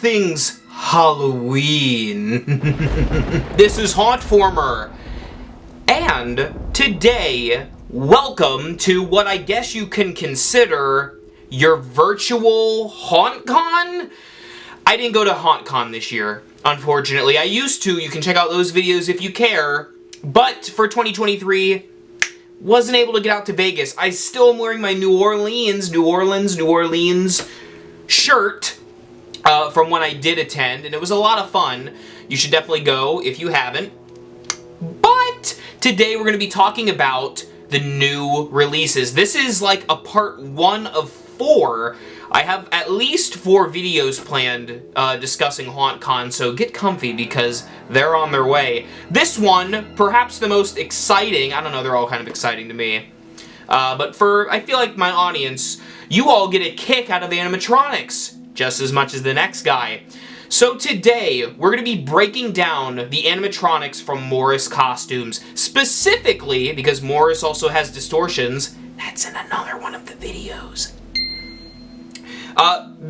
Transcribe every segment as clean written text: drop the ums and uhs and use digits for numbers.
things Halloween. This is Hauntformer, and today, welcome to what I guess you can consider your virtual HauNTcon? I didn't go to HauNTcon this year, unfortunately. I used to. You can check out those videos if you care. But for 2023, wasn't able to get out to Vegas. I still am wearing my New Orleans shirt from when I did attend, and it was a lot of fun. You should definitely go if you haven't. But today we're going to be talking about the new releases. This is like a part 1 of 4. I have at least 4 videos planned discussing HauNTcon, so get comfy because they're on their way. This one, perhaps the most exciting, I don't know, they're all kind of exciting to me. But I feel like my audience, you all get a kick out of animatronics, just as much as the next guy. So today, we're going to be breaking down the animatronics from Morris Costumes, specifically because Morris also has distortions. That's in another one of the videos.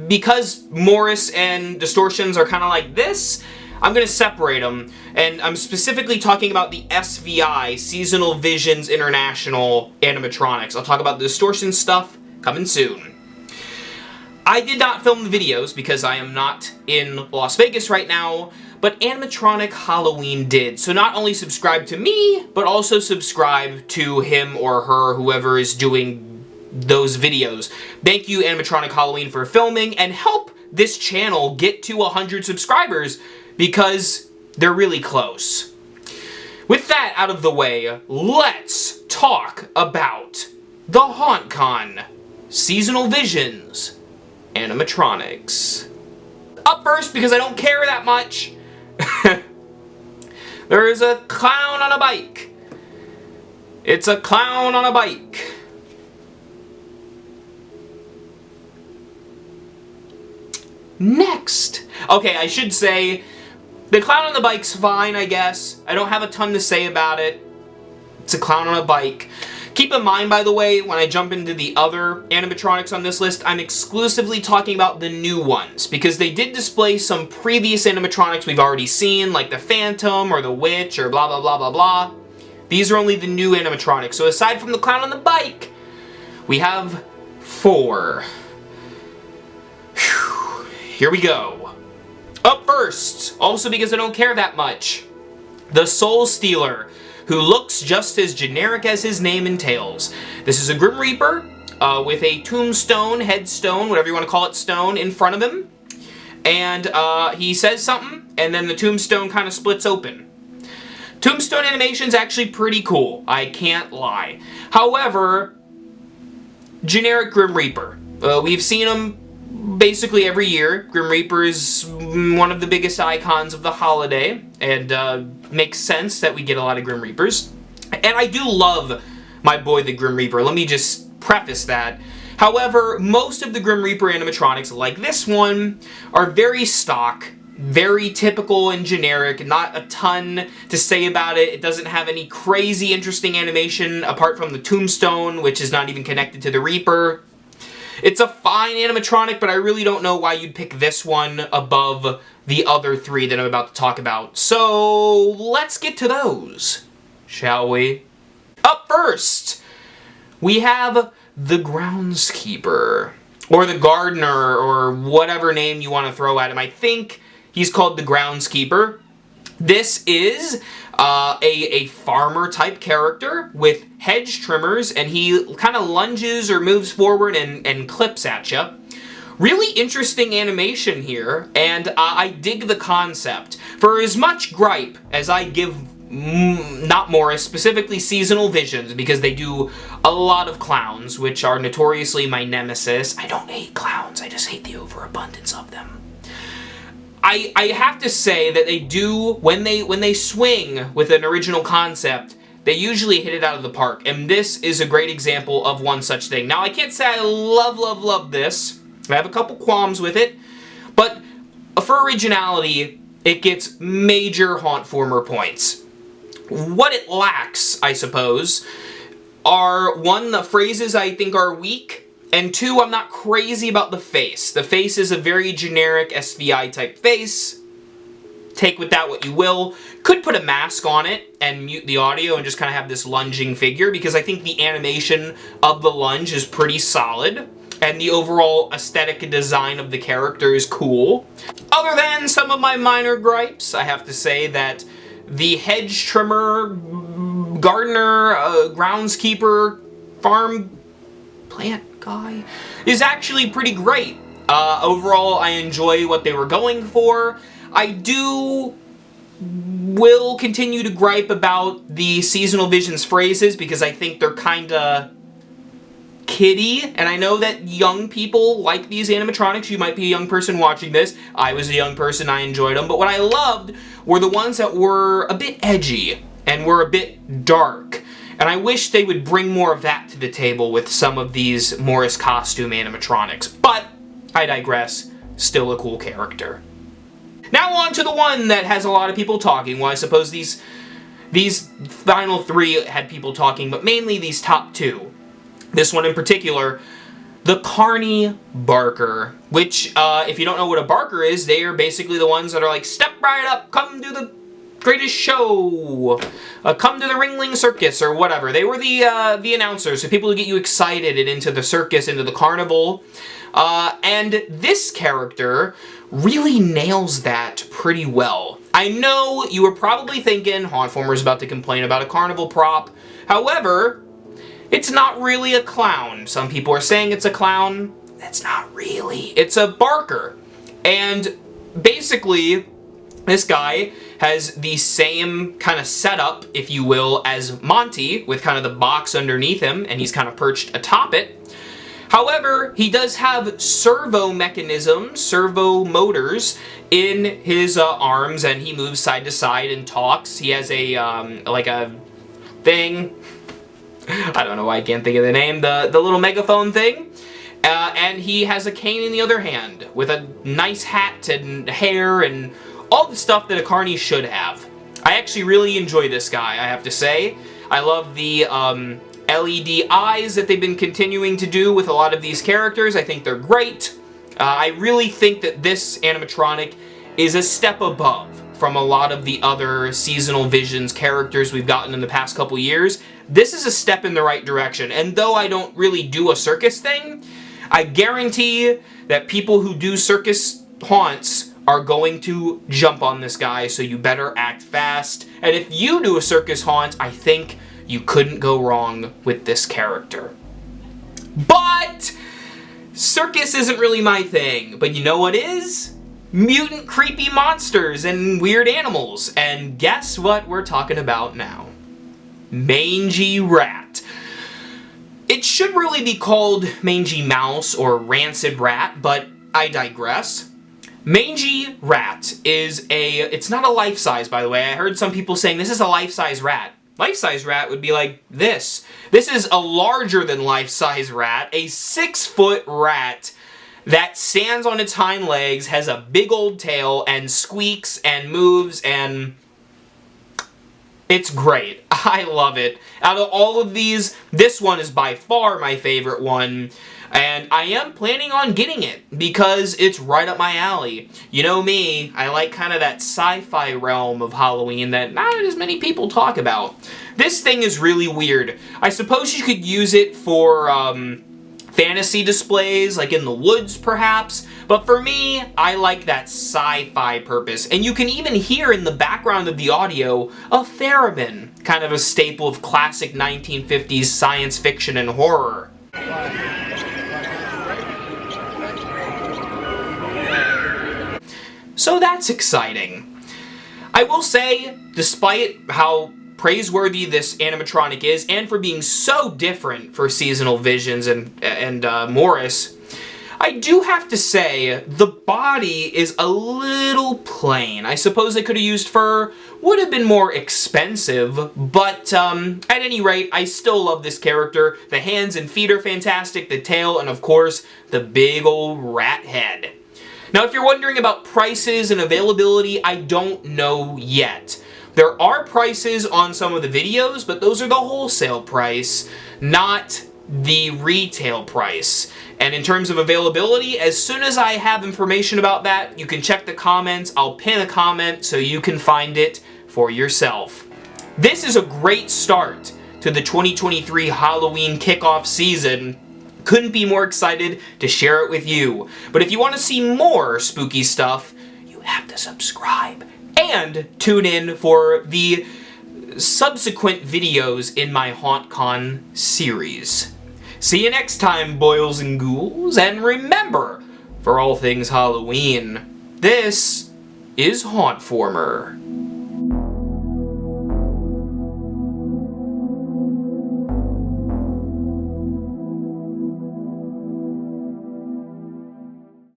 Because Morris and distortions are kind of like this, I'm going to separate them, and I'm specifically talking about the SVI, Seasonal Visions International animatronics. I'll talk about the distortion stuff coming soon. I did not film the videos because I am not in Las Vegas right now, but Animatronic Halloween did. So not only subscribe to me, but also subscribe to him or her, whoever is doing those videos. Thank you, Animatronic Halloween, for filming, and help this channel get to 100 subscribers, because they're really close. With that out of the way, let's talk about the HauNTcon Seasonal Visions animatronics. Up first, because I don't care that much, there is a clown on a bike. It's a clown on a bike. Next. Okay, I should say, the clown on the bike's fine, I guess. I don't have a ton to say about it. It's a clown on a bike. Keep in mind, by the way, when I jump into the other animatronics on this list, I'm exclusively talking about the new ones, because they did display some previous animatronics we've already seen, like the Phantom or the Witch or blah blah blah blah blah. These are only the new animatronics. So aside from the clown on the bike, we have 4. Whew. Here we go. Up first, also because I don't care that much, the Soul Stealer, who looks just as generic as his name entails. This is a Grim Reaper with a tombstone, headstone, whatever you want to call it, stone in front of him. And he says something, and then the tombstone kind of splits open. Tombstone animation's actually pretty cool, I can't lie. However, generic Grim Reaper. We've seen him basically every year. Grim Reaper is one of the biggest icons of the holiday, and makes sense that we get a lot of Grim Reapers. And I do love my boy the Grim Reaper, let me just preface that. However, most of the Grim Reaper animatronics, like this one, are very stock, very typical and generic, not a ton to say about it. It doesn't have any crazy interesting animation apart from the tombstone, which is not even connected to the Reaper. It's a fine animatronic, but I really don't know why you'd pick this one above the other 3 that I'm about to talk about. So let's get to those, shall we? Up first, we have the Groundskeeper, or the Gardener, or whatever name you want to throw at him. I think he's called the Groundskeeper. This is a farmer type character with hedge trimmers, and he kind of lunges or moves forward and clips at you. Really interesting animation here, and I dig the concept. For as much gripe as I give, not Morris, specifically Seasonal Visions, because they do a lot of clowns, which are notoriously my nemesis. I don't hate clowns, I just hate the overabundance of them. I have to say that they do, when they swing with an original concept, they usually hit it out of the park, and this is a great example of one such thing. Now, I can't say I love this. I have a couple qualms with it, but for originality, it gets major Hauntformer points. What it lacks, I suppose, are, 1, the phrases I think are weak, And 2, I'm not crazy about the face. The face is a very generic SVI type face. Take with that what you will. Could put a mask on it and mute the audio and just kind of have this lunging figure, because I think the animation of the lunge is pretty solid and the overall aesthetic and design of the character is cool. Other than some of my minor gripes, I have to say that the hedge trimmer, gardener, groundskeeper, farm plant guy is actually pretty great. Overall, I enjoy what they were going for. I will continue to gripe about the seasonal visions phrases because I think they're kinda kiddie, and I know that young people like these animatronics. You might be a young person watching this. I was a young person, I enjoyed them, but what I loved were the ones that were a bit edgy and were a bit dark. And I wish they would bring more of that to the table with some of these Morris costume animatronics. But I digress. Still a cool character. Now on to the one that has a lot of people talking. Well, I suppose these final 3 had people talking, but mainly these top 2. This one in particular, the Kearney Barker, which, if you don't know what a Barker is, they are basically the ones that are like, step right up, come do the greatest show, come to the Ringling Circus, or whatever. They were the announcers, so people to get you excited and into the circus, into the carnival. And this character really nails that pretty well. I know you were probably thinking hauntformer is about to complain about a carnival prop. However, it's not really a clown. Some people are saying it's a clown. That's not really. It's a Barker. And basically, this guy has the same kind of setup, if you will, as Monty, with kind of the box underneath him, and he's kind of perched atop it. However, he does have servo mechanisms, servo motors in his arms, and he moves side to side and talks. He has a, like a thing. I don't know why I can't think of the name. The little megaphone thing. And he has a cane in the other hand with a nice hat and hair and all the stuff that a Kearney should have. I actually really enjoy this guy, I have to say. I love the LED eyes that they've been continuing to do with a lot of these characters. I think they're great. I really think that this animatronic is a step above from a lot of the other seasonal visions characters we've gotten in the past couple years. This is a step in the right direction, and though I don't really do a circus thing, I guarantee that people who do circus haunts are going to jump on this guy, so you better act fast. And if you do a circus haunt, I think you couldn't go wrong with this character. But circus isn't really my thing. But you know what is? Mutant creepy monsters and weird animals. And guess what we're talking about now? Mangy Rat. It should really be called Mangy Mouse or Rancid Rat, but I digress. Mangy Rat is it's not a life-size, by the way. I heard some people saying this is a life-size rat. Life-size rat would be like this. This is a larger than life-size rat, a 6-foot rat that stands on its hind legs, has a big old tail, and squeaks and moves, and it's great. I love it. Out of all of these, this one is by far my favorite one. And I am planning on getting it because it's right up my alley. You know me, I like kind of that sci-fi realm of Halloween that not as many people talk about. This thing is really weird. I suppose you could use it for fantasy displays, like in the woods perhaps. But for me, I like that sci-fi purpose. And you can even hear in the background of the audio a theremin, kind of a staple of classic 1950s science fiction and horror. So that's exciting. I will say, despite how praiseworthy this animatronic is, and for being so different for seasonal visions and Morris, I do have to say the body is a little plain. I suppose they could have used fur, would have been more expensive, but at any rate, I still love this character. The hands and feet are fantastic, the tail, and of course, the big old rat head. Now, if you're wondering about prices and availability, I don't know yet. There are prices on some of the videos, but those are the wholesale price, not the retail price. And in terms of availability, as soon as I have information about that, you can check the comments. I'll pin a comment so you can find it for yourself. This is a great start to the 2023 Halloween kickoff season. Couldn't be more excited to share it with you. But if you want to see more spooky stuff, you have to subscribe and tune in for the subsequent videos in my HauNTcon series. See you next time, boils and ghouls, and remember, for all things Halloween, this is hauntformer.